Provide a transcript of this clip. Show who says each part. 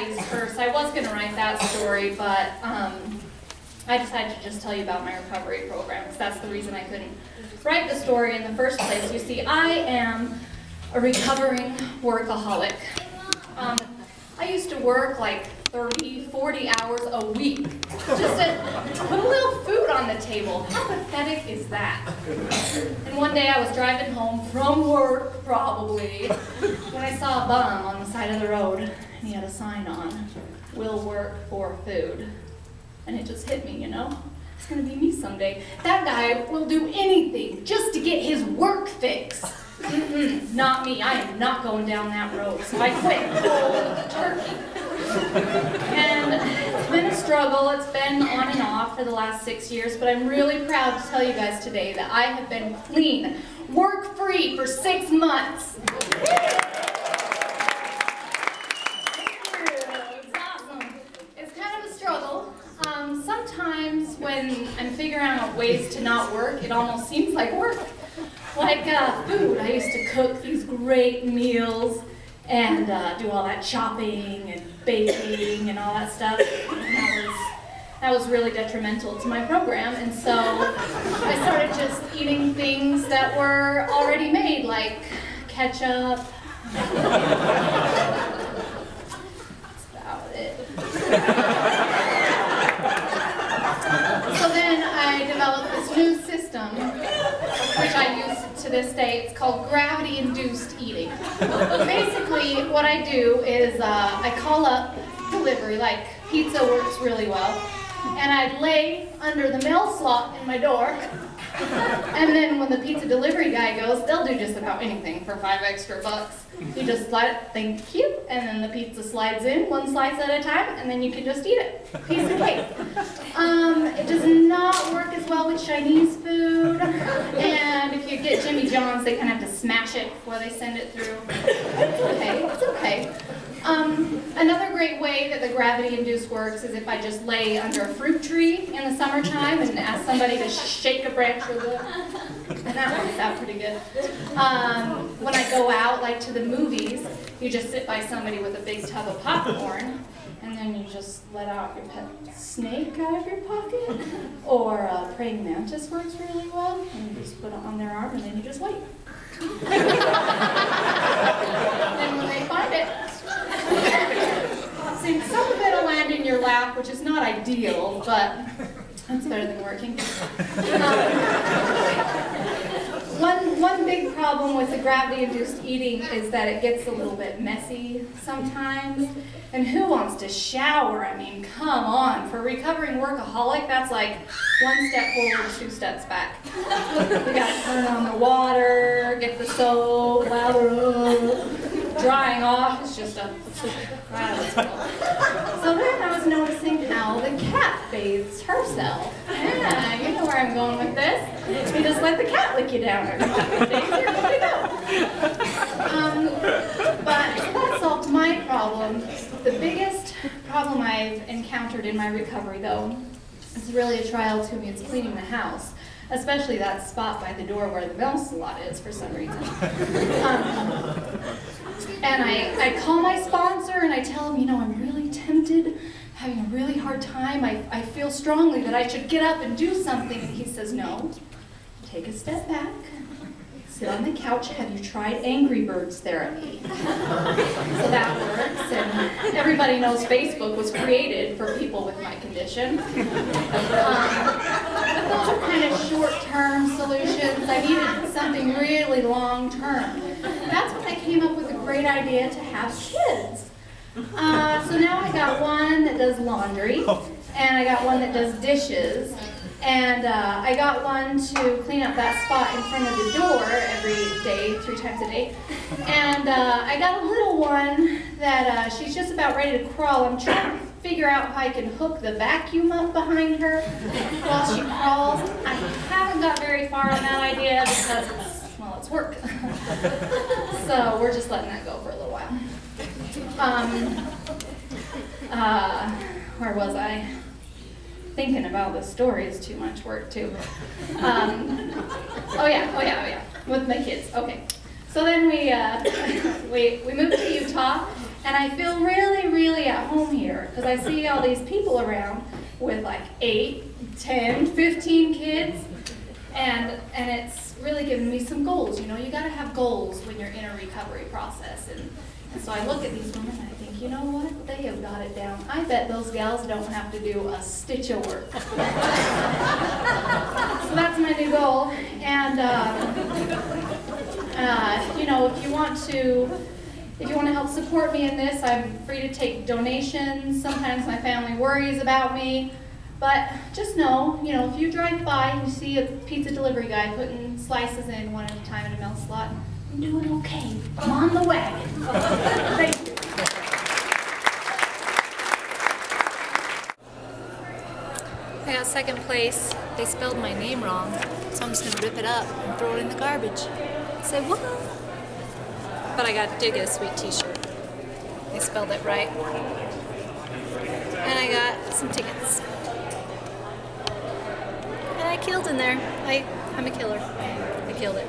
Speaker 1: Patty's first. I was going to write that story, but I decided to just tell you about my recovery program, because that's the reason I couldn't write the story in the first place. You see, I am a recovering workaholic. I used to work like 30, 40 hours a week just to put a little food on the table. How pathetic is that? And one day I was driving home from work, probably, when I saw a bum on the side of the road, and he had a sign on, "Will work for food." And it just hit me, you know? It's gonna be me someday. That guy will do anything just to get his work fix. Not me. I am not going down that road. So I quit cold turkey. And it's been a struggle. It's been on and off for the last 6 years, but I'm really proud to tell you guys today that I have been clean, work-free for 6 months. It's awesome. It's kind of a struggle. Sometimes when I'm figuring out ways to not work, it almost seems like work. Like food. I used to cook these great meals and do all that chopping and baking and all that stuff. And that was really detrimental to my program, and so I started just eating things that were already made, like ketchup. That's about it. So then I developed this new system, which I use to this day. It's called gravity-induced eating. Basically, what I do is I call up delivery, like pizza works really well, and I lay under the mail slot in my door, and then when the pizza delivery guy goes, they'll do just about anything for $5 extra. You just slide it, thank you, and then the pizza slides in, 1 slice at a time, and then you can just eat it. Piece of cake. It does not work as well with Chinese food, and if you get Jimmy John's, they kind of have to smash it before they send it through. It's okay, it's okay. Another great way that the gravity-induced works is if I just lay under a fruit tree in the summertime and ask somebody to shake a branch or the, and that works out pretty good. When I go out, like to the movies, you just sit by somebody with a big tub of popcorn, and then you just let out your pet snake out of your pocket. Or praying mantis works really well, and you just put it on their arm, and then you just wait. Then when they find it, see, some of it will land in your lap, which is not ideal, but that's better than working. One big problem with the gravity-induced eating is that it gets a little bit messy sometimes. And who wants to shower? I mean, come on. For a recovering workaholic, that's like 1 step forward, 2 steps back. You gotta turn on the water, get the soap, lather up. Drying off is just a So then I was noticing how the cat bathes herself. Yeah, you know where I'm going with this. You just let the cat lick you down every couple of days, you're good to go. But that solved my problem. The biggest problem I've encountered in my recovery, though, is really a trial to me. It's cleaning the house, especially that spot by the door where the mail slot is for some reason. And I call my sponsor and I tell him, you know, I'm really tempted, having a really hard time. I feel strongly that I should get up and do something. And he says, no, take a step back, sit on the couch. Have you tried Angry Birds therapy? So that works. And everybody knows Facebook was created for people with my condition. But those are kind of short-term solutions. I needed something really long-term. That's when I came up with a great idea to have kids. So now I got one that does laundry, and I got one that does dishes, and I got one to clean up that spot in front of the door every day, 3 times a day. And I got a little one that she's just about ready to crawl. I'm trying to figure out if I can hook the vacuum up behind her while she crawls. I haven't got very far on that idea because it's work. So we're just letting that go for a little while. Where was I? Thinking about the story is too much work too. Oh yeah, with my kids. Okay. So then we moved to Utah, And I feel really, really at home here because I see all these people around with like 8, 10, 15 kids, and it's really given me some goals. You know, you got to have goals when you're in a recovery process. And so I look at these women and I think, you know what? They have got it down. I bet those gals don't have to do a stitch of work. So that's my new goal. And you know, if you want to help support me in this, I'm free to take donations. Sometimes my family worries about me, but just know, you know, if you drive by and you see a pizza delivery guy putting slices in one at a time in a milk slot, I'm doing okay. I'm on the wagon. Thank you.
Speaker 2: I got second place. They spelled my name wrong, so I'm just gonna rip it up and throw it in the garbage. Say what? But I did get a sweet t-shirt. They spelled it right. And I got some tickets. And I killed in there. I'm a killer. I killed it.